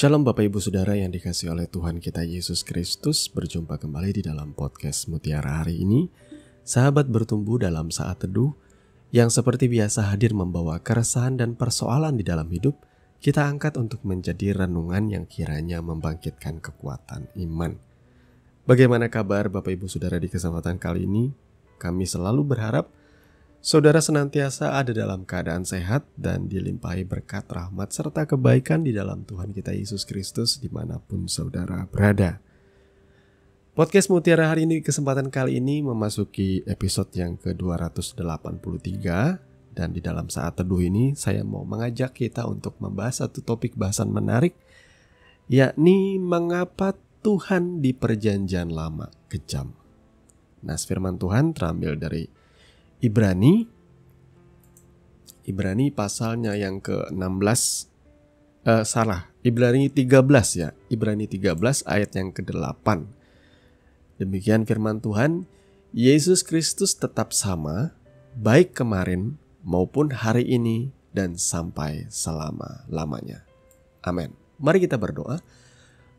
Shalom Bapak Ibu Saudara yang dikasihi oleh Tuhan kita Yesus Kristus. Berjumpa kembali di dalam podcast Mutiara hari ini. Sahabat bertumbuh dalam saat teduh yang seperti biasa hadir membawa keresahan dan persoalan di dalam hidup. Kita angkat untuk menjadi renungan yang kiranya membangkitkan kekuatan iman. Bagaimana kabar Bapak Ibu Saudara di kesempatan kali ini? Kami selalu berharap saudara senantiasa ada dalam keadaan sehat dan dilimpahi berkat rahmat serta kebaikan di dalam Tuhan kita Yesus Kristus dimanapun saudara berada. Podcast Mutiara hari ini kesempatan kali ini memasuki episode yang ke-283, dan di dalam saat teduh ini saya mau mengajak kita untuk membahas satu topik bahasan menarik, yakni mengapa Tuhan di perjanjian lama kejam. Nah, firman Tuhan terambil dari Ibrani pasalnya yang ke-16, Ibrani 13 ya, Ibrani 13 ayat yang ke-8. Demikian firman Tuhan, Yesus Kristus tetap sama, baik kemarin maupun hari ini dan sampai selama-lamanya. Amin. Mari kita berdoa.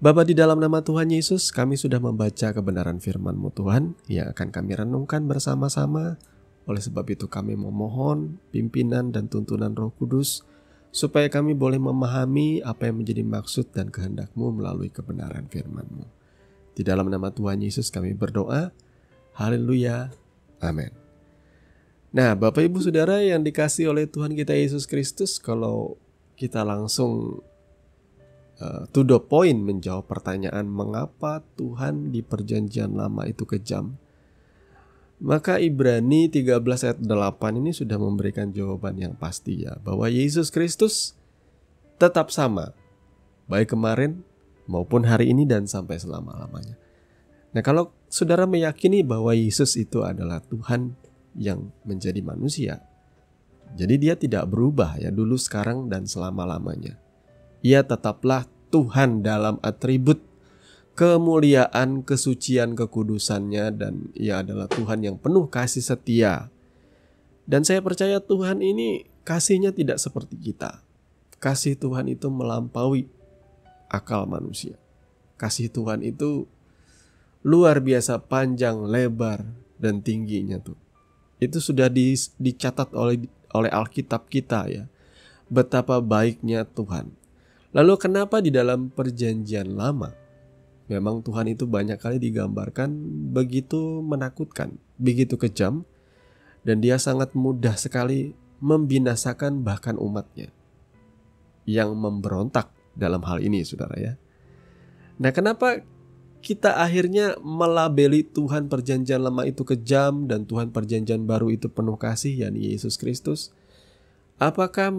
Bapa, di dalam nama Tuhan Yesus, kami sudah membaca kebenaran firman-Mu Tuhan yang akan kami renungkan bersama-sama. Oleh sebab itu kami memohon pimpinan dan tuntunan Roh Kudus supaya kami boleh memahami apa yang menjadi maksud dan kehendak-Mu melalui kebenaran firman-Mu. Di dalam nama Tuhan Yesus kami berdoa. Haleluya. Amin. Nah, Bapak Ibu Saudara yang dikasihi oleh Tuhan kita Yesus Kristus, kalau kita langsung to the point menjawab pertanyaan mengapa Tuhan di perjanjian lama itu kejam, maka Ibrani 13 ayat 8 ini sudah memberikan jawaban yang pasti ya, bahwa Yesus Kristus tetap sama, baik kemarin maupun hari ini dan sampai selama-lamanya. Nah, kalau saudara meyakini bahwa Yesus itu adalah Tuhan yang menjadi manusia, jadi dia tidak berubah ya, dulu, sekarang, dan selama-lamanya. Ia tetaplah Tuhan dalam atribut kemuliaan, kesucian, kekudusannya, dan Ia adalah Tuhan yang penuh kasih setia. Dan saya percaya Tuhan ini kasihnya tidak seperti kita. Kasih Tuhan itu melampaui akal manusia. Kasih Tuhan itu luar biasa panjang, lebar, dan tingginya tuh. Itu sudah dicatat oleh Alkitab kita ya. Betapa baiknya Tuhan. Lalu kenapa di dalam perjanjian lama memang Tuhan itu banyak kali digambarkan begitu menakutkan, begitu kejam, dan dia sangat mudah sekali membinasakan bahkan umatnya yang memberontak dalam hal ini, saudara ya. Nah, kenapa kita akhirnya melabeli Tuhan perjanjian lama itu kejam dan Tuhan perjanjian baru itu penuh kasih, yakni Yesus Kristus? Apakah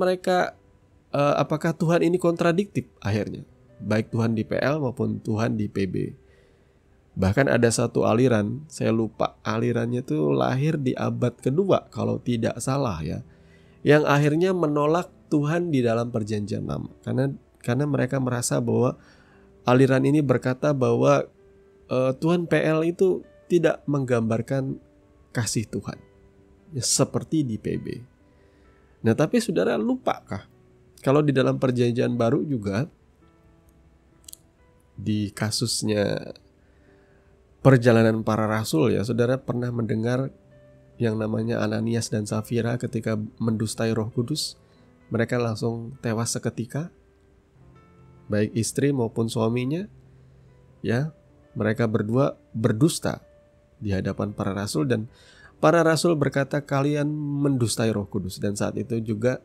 Tuhan ini kontradiktif akhirnya? Baik Tuhan di PL maupun Tuhan di PB. Bahkan ada satu aliran, saya lupa alirannya itu lahir di abad kedua kalau tidak salah ya, yang akhirnya menolak Tuhan di dalam perjanjian lama. Karena mereka merasa bahwa aliran ini berkata bahwa Tuhan PL itu tidak menggambarkan kasih Tuhan ya, seperti di PB. Nah, tapi saudara lupakah kalau di dalam perjanjian baru juga, di kasusnya perjalanan para rasul ya, saudara pernah mendengar yang namanya Ananias dan Safira ketika mendustai Roh Kudus, mereka langsung tewas seketika, baik istri maupun suaminya ya. Mereka berdua berdusta di hadapan para rasul, dan para rasul berkata, kalian mendustai Roh Kudus, dan saat itu juga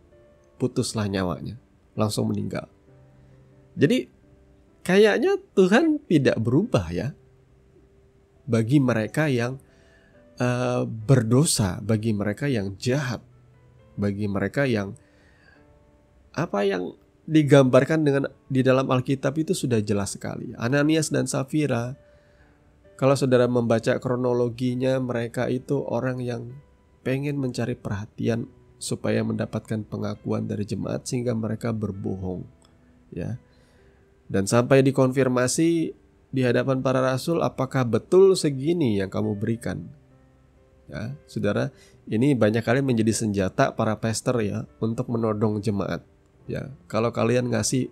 putuslah nyawanya, langsung meninggal. Jadi kayaknya Tuhan tidak berubah ya bagi mereka yang berdosa, bagi mereka yang jahat, bagi mereka yang digambarkan di dalam Alkitab itu sudah jelas sekali. Ananias dan Safira, kalau saudara membaca kronologinya, mereka itu orang yang pengen mencari perhatian supaya mendapatkan pengakuan dari jemaat, sehingga mereka berbohong ya. Dan sampai dikonfirmasi di hadapan para rasul, apakah betul segini yang kamu berikan? Ya, saudara, ini banyak kali menjadi senjata para pastor ya untuk menodong jemaat. Ya, kalau kalian ngasih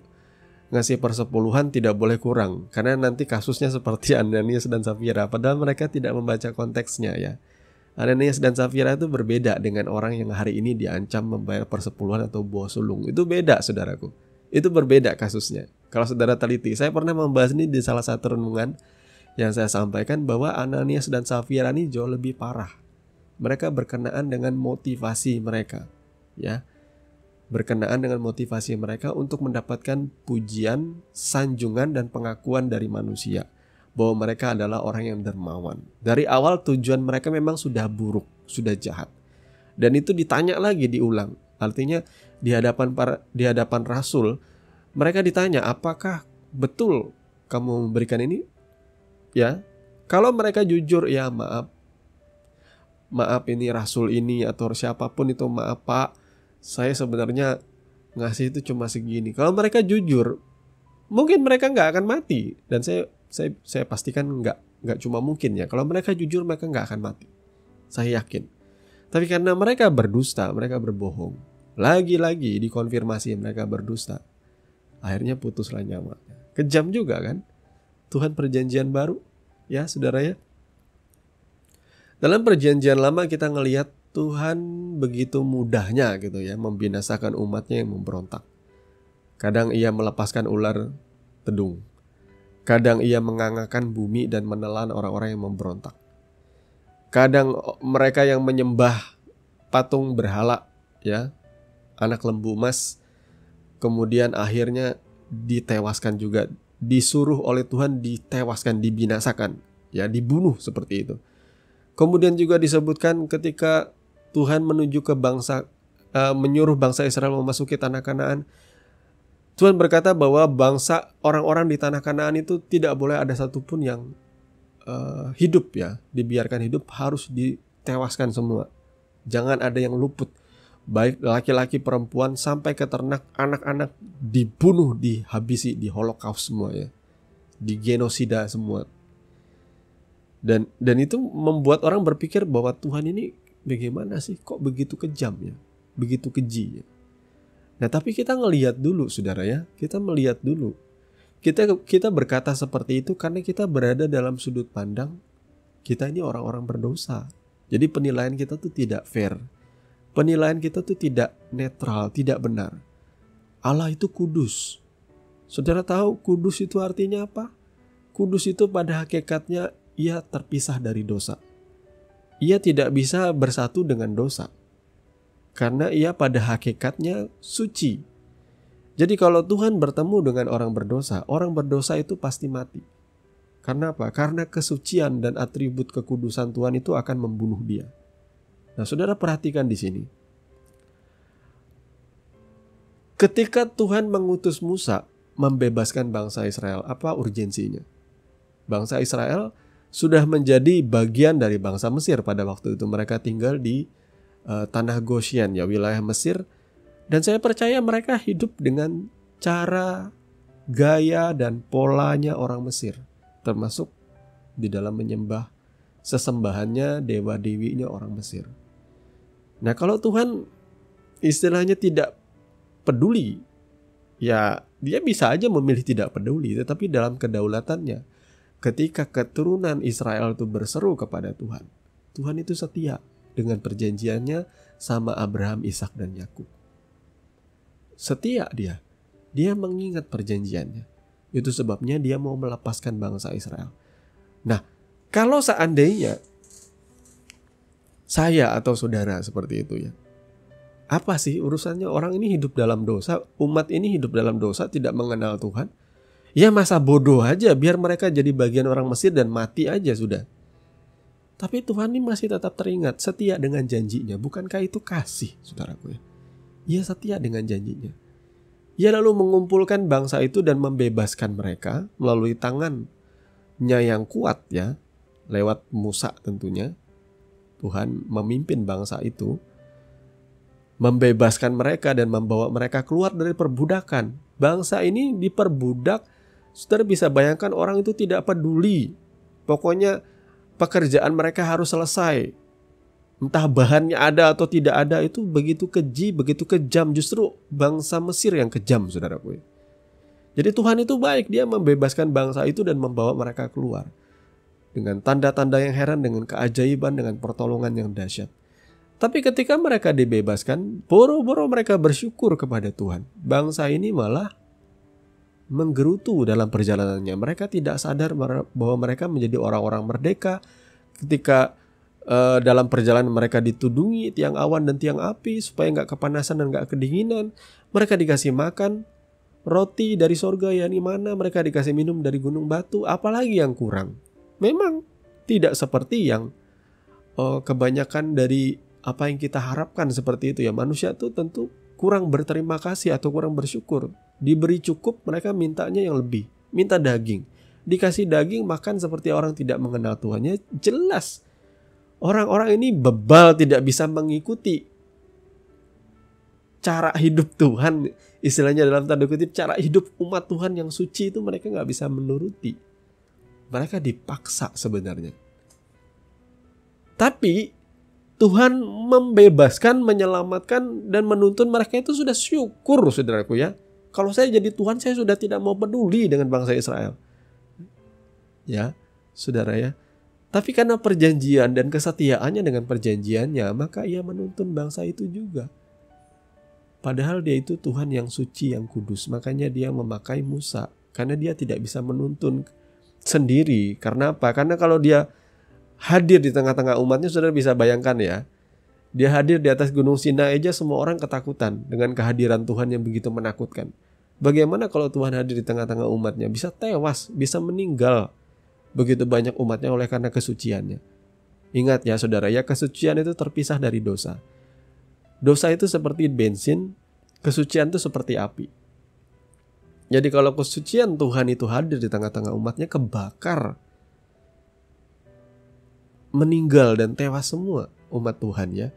ngasih persepuluhan tidak boleh kurang, karena nanti kasusnya seperti Ananias dan Safira. Padahal mereka tidak membaca konteksnya ya. Ananias dan Safira itu berbeda dengan orang yang hari ini diancam membayar persepuluhan atau bawa sulung. Itu beda, saudaraku. Itu berbeda kasusnya. Kalau saudara teliti, saya pernah membahas ini di salah satu renungan yang saya sampaikan bahwa Ananias dan Safira ini jauh lebih parah. Mereka berkenaan dengan motivasi mereka, ya. Berkenaan dengan motivasi mereka untuk mendapatkan pujian, sanjungan, dan pengakuan dari manusia bahwa mereka adalah orang yang dermawan. Dari awal tujuan mereka memang sudah buruk, sudah jahat. Dan itu ditanya lagi, diulang. Artinya di hadapan rasul, mereka ditanya, apakah betul kamu memberikan ini? Ya, kalau mereka jujur, ya maaf ini rasul ini atau siapapun itu, maaf Pak, saya sebenarnya ngasih itu cuma segini. Kalau mereka jujur, mungkin mereka nggak akan mati. Dan saya pastikan nggak cuma mungkin ya. Kalau mereka jujur, mereka nggak akan mati. Saya yakin. Tapi karena mereka berdusta, mereka berbohong. Lagi-lagi dikonfirmasi mereka berdusta. Akhirnya putuslah nyawanya. Kejam juga kan? Tuhan perjanjian baru, ya saudara ya. Dalam perjanjian lama kita ngelihat Tuhan begitu mudahnya gitu ya membinasakan umatnya yang memberontak. Kadang ia melepaskan ular tedung. Kadang ia mengangakan bumi dan menelan orang-orang yang memberontak. Kadang mereka yang menyembah patung berhala, ya, anak lembu emas, kemudian akhirnya ditewaskan juga, disuruh oleh Tuhan ditewaskan, dibinasakan, ya, dibunuh seperti itu. Kemudian juga disebutkan ketika Tuhan menyuruh bangsa Israel memasuki tanah Kanaan, Tuhan berkata bahwa orang-orang di tanah Kanaan itu tidak boleh ada satupun yang hidup, ya, dibiarkan hidup, harus ditewaskan semua. Jangan ada yang luput, baik laki-laki, perempuan, sampai ke ternak, anak-anak dibunuh, dihabisi, di holocaust semua ya, di genosida semua. Dan itu membuat orang berpikir bahwa Tuhan ini bagaimana sih, kok begitu kejam ya, begitu keji ya. Nah tapi kita ngelihat dulu saudara ya, kita melihat dulu. Kita berkata seperti itu karena kita berada dalam sudut pandang kita ini orang-orang berdosa. Jadi penilaian kita tuh tidak fair. Penilaian kita tuh tidak netral, tidak benar. Allah itu kudus. Saudara tahu kudus itu artinya apa? Kudus itu pada hakikatnya ia terpisah dari dosa. Ia tidak bisa bersatu dengan dosa. Karena ia pada hakikatnya suci. Jadi kalau Tuhan bertemu dengan orang berdosa itu pasti mati. Karena apa? Karena kesucian dan atribut kekudusan Tuhan itu akan membunuh dia. Nah, saudara perhatikan di sini. Ketika Tuhan mengutus Musa membebaskan bangsa Israel, apa urgensinya? Bangsa Israel sudah menjadi bagian dari bangsa Mesir pada waktu itu. Mereka tinggal di tanah Goshen, ya, wilayah Mesir. Dan saya percaya mereka hidup dengan cara, gaya, dan polanya orang Mesir. Termasuk di dalam menyembah sesembahannya, dewa-dewinya orang Mesir. Nah kalau Tuhan istilahnya tidak peduli, ya dia bisa aja memilih tidak peduli. Tetapi dalam kedaulatannya, ketika keturunan Israel itu berseru kepada Tuhan, Tuhan itu setia dengan perjanjiannya sama Abraham, Ishak, dan Yakub. Setia dia mengingat perjanjiannya. Itu sebabnya dia mau melepaskan bangsa Israel. Nah, kalau seandainya saya atau saudara seperti itu ya, apa sih urusannya? Orang ini hidup dalam dosa, umat ini hidup dalam dosa, tidak mengenal Tuhan. Ya masa bodoh aja, biar mereka jadi bagian orang Mesir dan mati aja sudah. Tapi Tuhan ini masih tetap teringat, setia dengan janjinya. Bukankah itu kasih, saudaraku ya? Ia setia dengan janjinya. Ia lalu mengumpulkan bangsa itu dan membebaskan mereka melalui tangannya yang kuat ya, lewat Musa tentunya. Tuhan memimpin bangsa itu, membebaskan mereka dan membawa mereka keluar dari perbudakan. Bangsa ini diperbudak, saudara bisa bayangkan orang itu tidak peduli. Pokoknya pekerjaan mereka harus selesai. Entah bahannya ada atau tidak ada, itu begitu keji, begitu kejam. Justru bangsa Mesir yang kejam, saudaraku. Jadi Tuhan itu baik, dia membebaskan bangsa itu dan membawa mereka keluar. Dengan tanda-tanda yang heran, dengan keajaiban, dengan pertolongan yang dahsyat. Tapi ketika mereka dibebaskan, boro-boro mereka bersyukur kepada Tuhan. Bangsa ini malah menggerutu dalam perjalanannya. Mereka tidak sadar bahwa mereka menjadi orang-orang merdeka. Ketika dalam perjalanan mereka ditudungi tiang awan dan tiang api supaya nggak kepanasan dan nggak kedinginan. Mereka dikasih makan roti dari sorga yang mana, mereka dikasih minum dari gunung batu. Apalagi yang kurang? Memang tidak seperti yang kebanyakan dari apa yang kita harapkan seperti itu ya. Manusia tuh tentu kurang berterima kasih atau kurang bersyukur. Diberi cukup, mereka mintanya yang lebih. Minta daging. Dikasih daging, makan seperti orang tidak mengenal Tuhannya. Jelas orang-orang ini bebal, tidak bisa mengikuti cara hidup Tuhan. Istilahnya dalam tanda kutip, cara hidup umat Tuhan yang suci itu mereka gak bisa menuruti. Mereka dipaksa sebenarnya. Tapi Tuhan membebaskan, menyelamatkan, dan menuntun mereka itu sudah syukur, saudaraku ya. Kalau saya jadi Tuhan, saya sudah tidak mau peduli dengan bangsa Israel. Ya, saudara ya. Tapi karena perjanjian dan kesetiaannya dengan perjanjiannya, maka ia menuntun bangsa itu juga. Padahal dia itu Tuhan yang suci, yang kudus. Makanya dia memakai Musa. Karena dia tidak bisa menuntun sendiri. Karena apa? Karena kalau dia hadir di tengah-tengah umatnya, saudara bisa bayangkan ya. Dia hadir di atas gunung Sinai aja semua orang ketakutan dengan kehadiran Tuhan yang begitu menakutkan. Bagaimana kalau Tuhan hadir di tengah-tengah umatnya? Bisa tewas, bisa meninggal begitu banyak umatnya oleh karena kesuciannya. Ingat ya saudara ya, kesucian itu terpisah dari dosa. Dosa itu seperti bensin, kesucian itu seperti api. Jadi kalau kesucian Tuhan itu hadir di tengah-tengah umatnya, kebakar, meninggal dan tewas semua umat Tuhan ya.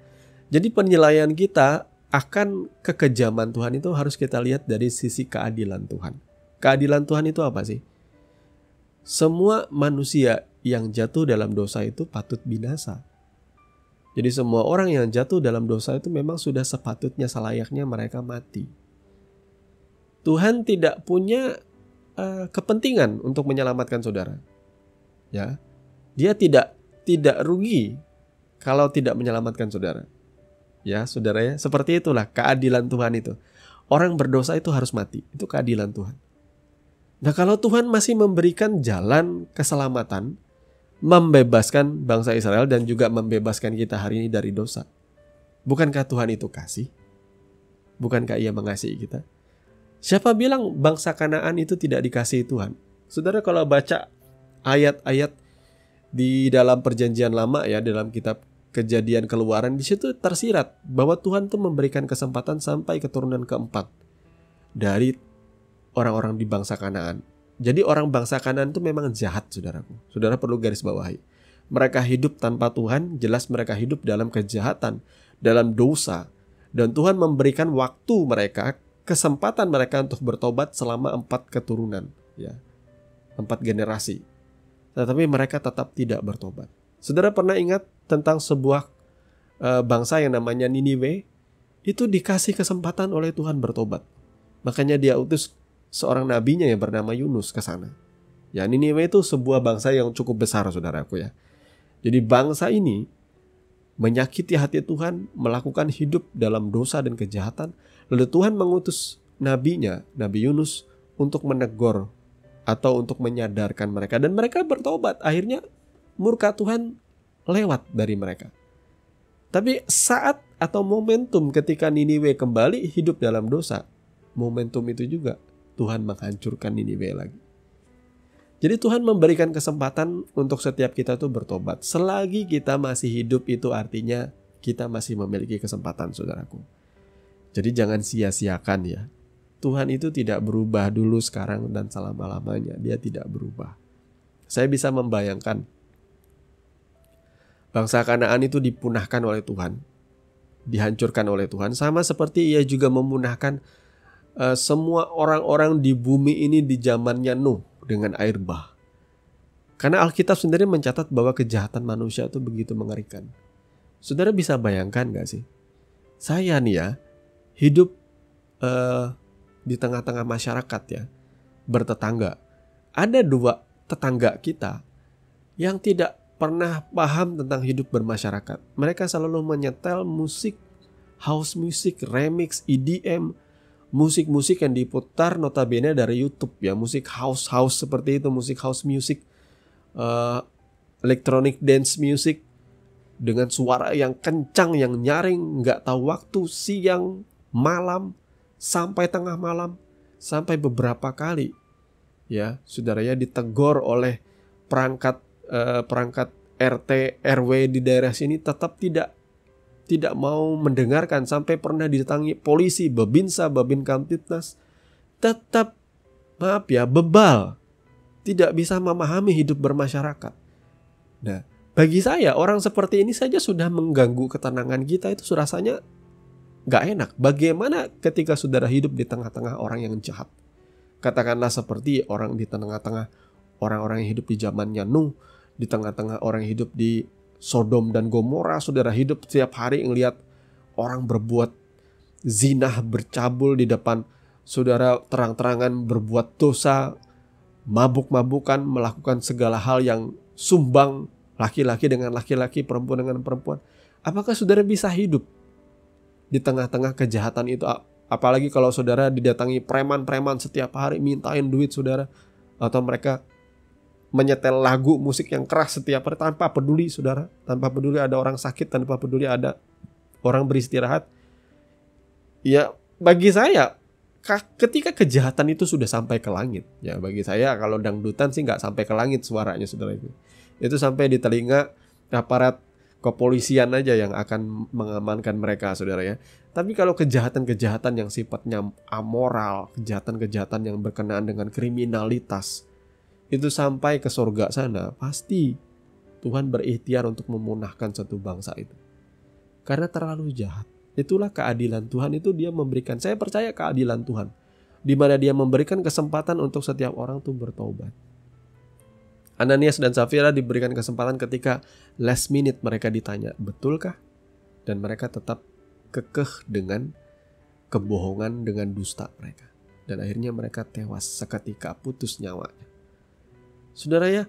Jadi penilaian kita akan kekejaman Tuhan itu harus kita lihat dari sisi keadilan Tuhan. Keadilan Tuhan itu apa sih? Semua manusia yang jatuh dalam dosa itu patut binasa. Jadi semua orang yang jatuh dalam dosa itu memang sudah sepatutnya, selayaknya mereka mati. Tuhan tidak punya kepentingan untuk menyelamatkan saudara. Ya, dia tidak rugi kalau tidak menyelamatkan saudara. Ya, saudara ya, seperti itulah keadilan Tuhan itu. Orang berdosa itu harus mati, itu keadilan Tuhan. Nah, kalau Tuhan masih memberikan jalan keselamatan, membebaskan bangsa Israel dan juga membebaskan kita hari ini dari dosa, bukankah Tuhan itu kasih? Bukankah Ia mengasihi kita? Siapa bilang bangsa Kanaan itu tidak dikasihi Tuhan? Saudara kalau baca ayat-ayat di dalam perjanjian lama ya, dalam kitab Kejadian Keluaran, di situ tersirat bahwa Tuhan tuh memberikan kesempatan sampai keturunan keempat dari orang-orang di bangsa Kanaan. Jadi orang bangsa Kanaan itu memang jahat, saudaraku. Saudara perlu garis bawahi. Mereka hidup tanpa Tuhan, jelas mereka hidup dalam kejahatan, dalam dosa. Dan Tuhan memberikan waktu mereka, kesempatan mereka untuk bertobat selama 4 keturunan, ya, 4 generasi. Tetapi mereka tetap tidak bertobat. Saudara pernah ingat tentang sebuah bangsa yang namanya Niniwe? Itu dikasih kesempatan oleh Tuhan bertobat. Makanya dia utus seorang nabinya yang bernama Yunus ke sana. Ya, Niniwe itu sebuah bangsa yang cukup besar, saudaraku ya. Jadi bangsa ini menyakiti hati Tuhan, melakukan hidup dalam dosa dan kejahatan. Lalu Tuhan mengutus nabinya, Nabi Yunus, untuk menegur atau untuk menyadarkan mereka. Dan mereka bertobat. Akhirnya murka Tuhan lewat dari mereka. Tapi saat atau momentum ketika Niniwe kembali hidup dalam dosa, momentum itu juga Tuhan menghancurkan Niniwe lagi. Jadi Tuhan memberikan kesempatan untuk setiap kita tuh bertobat. Selagi kita masih hidup itu artinya kita masih memiliki kesempatan, saudaraku. Jadi jangan sia-siakan ya. Tuhan itu tidak berubah dulu, sekarang, dan selama-lamanya. Dia tidak berubah. Saya bisa membayangkan bangsa Kanaan itu dipunahkan oleh Tuhan, dihancurkan oleh Tuhan. Sama seperti Ia juga memunahkan semua orang-orang di bumi ini di zamannya Nuh dengan air bah. Karena Alkitab sendiri mencatat bahwa kejahatan manusia itu begitu mengerikan. Saudara bisa bayangkan gak sih? Saya nih ya, hidup di tengah-tengah masyarakat ya. bertetangga. Ada dua tetangga kita yang tidak pernah paham tentang hidup bermasyarakat. Mereka selalu menyetel musik, house music, remix, EDM, musik-musik yang diputar notabene dari YouTube ya, musik house seperti itu, musik house music, electronic dance music dengan suara yang kencang, yang nyaring, nggak tahu waktu, siang, malam, sampai tengah malam, sampai beberapa kali ya, saudara ya, ditegur oleh perangkat RT RW di daerah sini, tetap tidak mau mendengarkan, sampai pernah didatangi polisi, Babinsa, Babin Kamtibnas, tetap bebal, tidak bisa memahami hidup bermasyarakat. Nah, bagi saya orang seperti ini saja sudah mengganggu ketenangan kita, itu rasanya gak enak. Bagaimana ketika saudara hidup di tengah-tengah orang yang jahat? Katakanlah seperti orang di tengah-tengah orang-orang yang hidup di zamannya Nuh, di tengah-tengah orang yang hidup di Sodom dan Gomora, saudara hidup setiap hari ngelihat orang berbuat zina, bercabul di depan saudara, terang-terangan berbuat dosa, mabuk-mabukan, melakukan segala hal yang sumbang, laki-laki dengan laki-laki, perempuan dengan perempuan. Apakah saudara bisa hidup di tengah-tengah kejahatan itu? Apalagi kalau saudara didatangi preman-preman setiap hari mintain duit saudara, atau mereka menyetel lagu musik yang keras setiap hari tanpa peduli saudara, tanpa peduli ada orang sakit, tanpa peduli ada orang beristirahat. Ya, bagi saya ketika kejahatan itu sudah sampai ke langit, ya bagi saya kalau dangdutan sih nggak sampai ke langit suaranya saudara, itu sampai di telinga aparat kepolisian aja yang akan mengamankan mereka saudara ya. Tapi kalau kejahatan-kejahatan yang sifatnya amoral, kejahatan-kejahatan yang berkenaan dengan kriminalitas, itu sampai ke surga sana, pasti Tuhan berikhtiar untuk memunahkan satu bangsa itu. Karena terlalu jahat. Itulah keadilan Tuhan, itu dia memberikan. Saya percaya keadilan Tuhan, di mana dia memberikan kesempatan untuk setiap orang itu bertobat. Ananias dan Safira diberikan kesempatan ketika last minute mereka ditanya, betulkah? Dan mereka tetap kekeh dengan kebohongan, dengan dusta mereka. Dan akhirnya mereka tewas seketika, putus nyawanya. Saudara ya,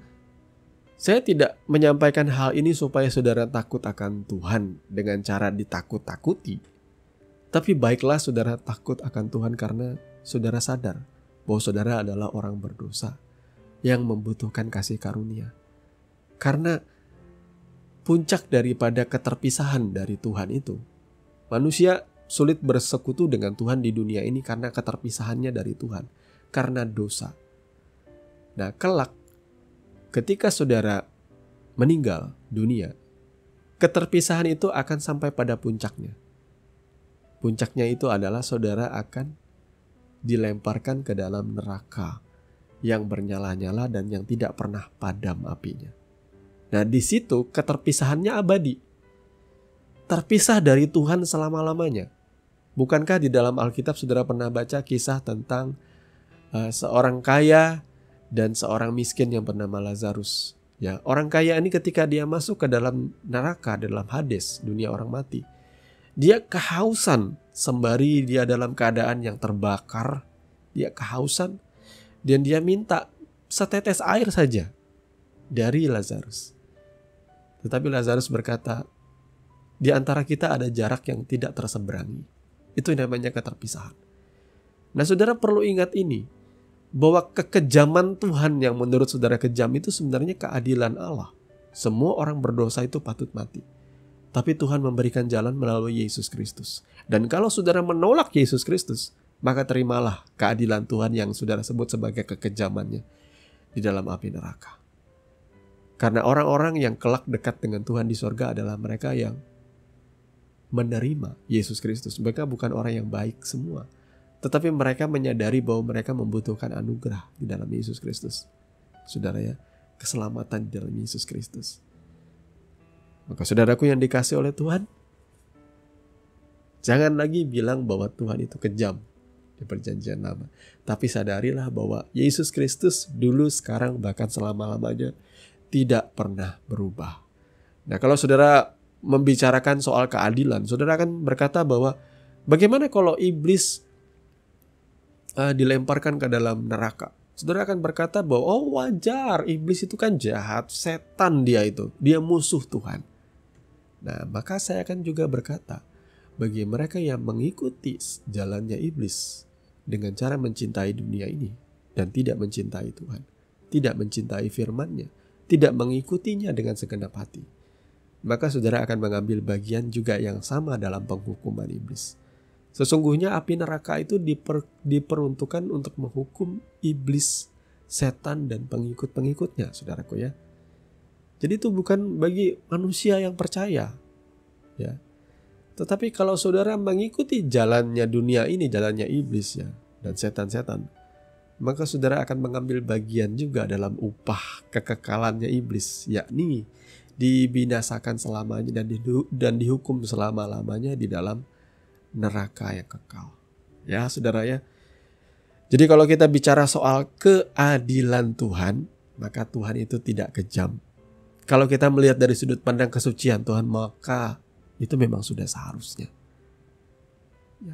saya tidak menyampaikan hal ini supaya saudara takut akan Tuhan dengan cara ditakut-takuti. Tapi baiklah saudara takut akan Tuhan karena saudara sadar bahwa saudara adalah orang berdosa yang membutuhkan kasih karunia. Karena puncak daripada keterpisahan dari Tuhan itu, manusia sulit bersekutu dengan Tuhan di dunia ini karena keterpisahannya dari Tuhan, karena dosa. Nah, kelak ketika saudara meninggal dunia, keterpisahan itu akan sampai pada puncaknya. Puncaknya itu adalah saudara akan dilemparkan ke dalam neraka yang bernyala-nyala dan yang tidak pernah padam apinya. Nah, di situ keterpisahannya abadi. Terpisah dari Tuhan selama-lamanya. Bukankah di dalam Alkitab saudara pernah baca kisah tentang seorang kaya dan seorang miskin yang bernama Lazarus. Ya, orang kaya ini ketika dia masuk ke dalam neraka, dalam Hades, dunia orang mati, dia kehausan sembari dia dalam keadaan yang terbakar. Dia kehausan dan dia minta setetes air saja dari Lazarus. Tetapi Lazarus berkata, di antara kita ada jarak yang tidak terseberangi. Itu namanya keterpisahan. Nah, saudara perlu ingat ini, bahwa kekejaman Tuhan yang menurut saudara kejam itu sebenarnya keadilan Allah. Semua orang berdosa itu patut mati. Tapi Tuhan memberikan jalan melalui Yesus Kristus. Dan kalau saudara menolak Yesus Kristus, maka terimalah keadilan Tuhan yang saudara sebut sebagai kekejamannya di dalam api neraka. Karena orang-orang yang kelak dekat dengan Tuhan di sorga adalah mereka yang menerima Yesus Kristus. Mereka bukan orang yang baik semua, tetapi mereka menyadari bahwa mereka membutuhkan anugerah di dalam Yesus Kristus. Saudara ya, keselamatan di dalam Yesus Kristus. Maka saudaraku yang dikasihi oleh Tuhan, jangan lagi bilang bahwa Tuhan itu kejam di perjanjian lama. Tapi sadarilah bahwa Yesus Kristus dulu, sekarang, bahkan selama-lamanya tidak pernah berubah. Nah, kalau saudara membicarakan soal keadilan, saudara akan berkata bahwa bagaimana kalau iblis dilemparkan ke dalam neraka? Saudara akan berkata bahwa wajar, iblis itu kan jahat, setan dia musuh Tuhan. Nah, maka saya akan juga berkata, bagi mereka yang mengikuti jalannya iblis dengan cara mencintai dunia ini dan tidak mencintai Tuhan, tidak mencintai firman-Nya, tidak mengikutinya dengan segenap hati, maka saudara akan mengambil bagian juga yang sama dalam penghukuman iblis. Sesungguhnya api neraka itu diperuntukkan untuk menghukum iblis, setan, dan pengikut-pengikutnya, saudaraku ya. Jadi itu bukan bagi manusia yang percaya, ya. Tetapi kalau saudara mengikuti jalannya dunia ini, jalannya iblis ya, dan setan-setan, maka saudara akan mengambil bagian juga dalam upah kekekalannya iblis, yakni dibinasakan selamanya dan dihukum selama-lamanya di dalam neraka yang kekal. Ya, saudara ya. Jadi kalau kita bicara soal keadilan Tuhan, maka Tuhan itu tidak kejam. Kalau kita melihat dari sudut pandang kesucian Tuhan, maka itu memang sudah seharusnya.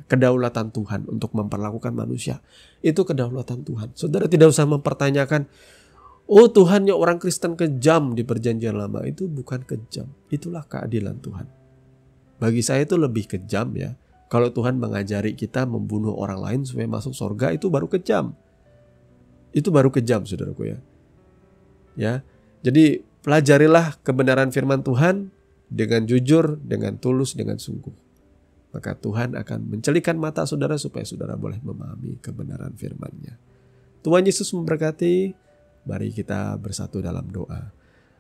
Kedaulatan Tuhan untuk memperlakukan manusia, itu kedaulatan Tuhan. Saudara tidak usah mempertanyakan, oh Tuhannya orang Kristen kejam di perjanjian lama. Itu bukan kejam, itulah keadilan Tuhan. Bagi saya itu lebih kejam ya. Kalau Tuhan mengajari kita membunuh orang lain supaya masuk surga, itu baru kejam. Itu baru kejam, saudaraku ya. Ya, jadi pelajarilah kebenaran firman Tuhan dengan jujur, dengan tulus, dengan sungguh. Maka Tuhan akan mencelikan mata saudara supaya saudara boleh memahami kebenaran firman-Nya. Tuhan Yesus memberkati. Mari kita bersatu dalam doa.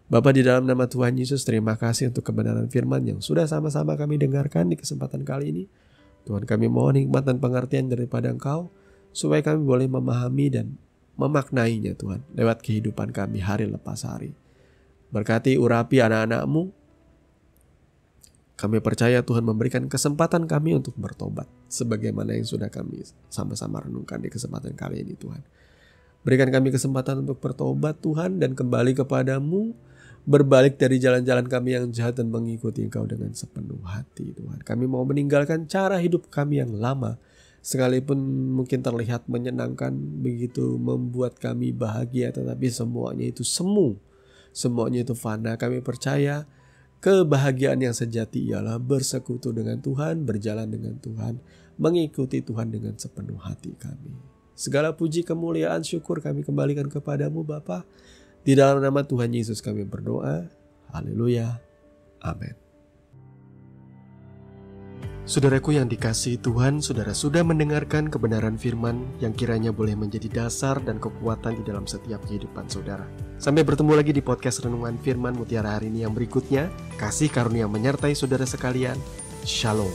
Bapa, di dalam nama Tuhan Yesus, terima kasih untuk kebenaran firman yang sudah sama-sama kami dengarkan di kesempatan kali ini. Tuhan, kami mohon hikmat dan pengertian daripada Engkau, supaya kami boleh memahami dan memaknainya Tuhan, lewat kehidupan kami hari lepas hari. Berkati urapi anak-anak-Mu. Kami percaya Tuhan memberikan kesempatan kami untuk bertobat, sebagaimana yang sudah kami sama-sama renungkan di kesempatan kali ini Tuhan. Berikan kami kesempatan untuk bertobat Tuhan dan kembali kepadamu, berbalik dari jalan-jalan kami yang jahat dan mengikuti Engkau dengan sepenuh hati Tuhan. Kami mau meninggalkan cara hidup kami yang lama, sekalipun mungkin terlihat menyenangkan, begitu membuat kami bahagia, tetapi semuanya itu semu, semuanya itu fana. Kami percaya kebahagiaan yang sejati ialah bersekutu dengan Tuhan, berjalan dengan Tuhan, mengikuti Tuhan dengan sepenuh hati kami. Segala puji, kemuliaan, syukur kami kembalikan kepadamu Bapa. Di dalam nama Tuhan Yesus kami berdoa. Haleluya. Amin. Saudaraku yang dikasihi Tuhan, saudara sudah mendengarkan kebenaran firman yang kiranya boleh menjadi dasar dan kekuatan di dalam setiap kehidupan saudara. Sampai bertemu lagi di podcast Renungan Firman Mutiara hari ini yang berikutnya. Kasih karunia menyertai saudara sekalian. Shalom.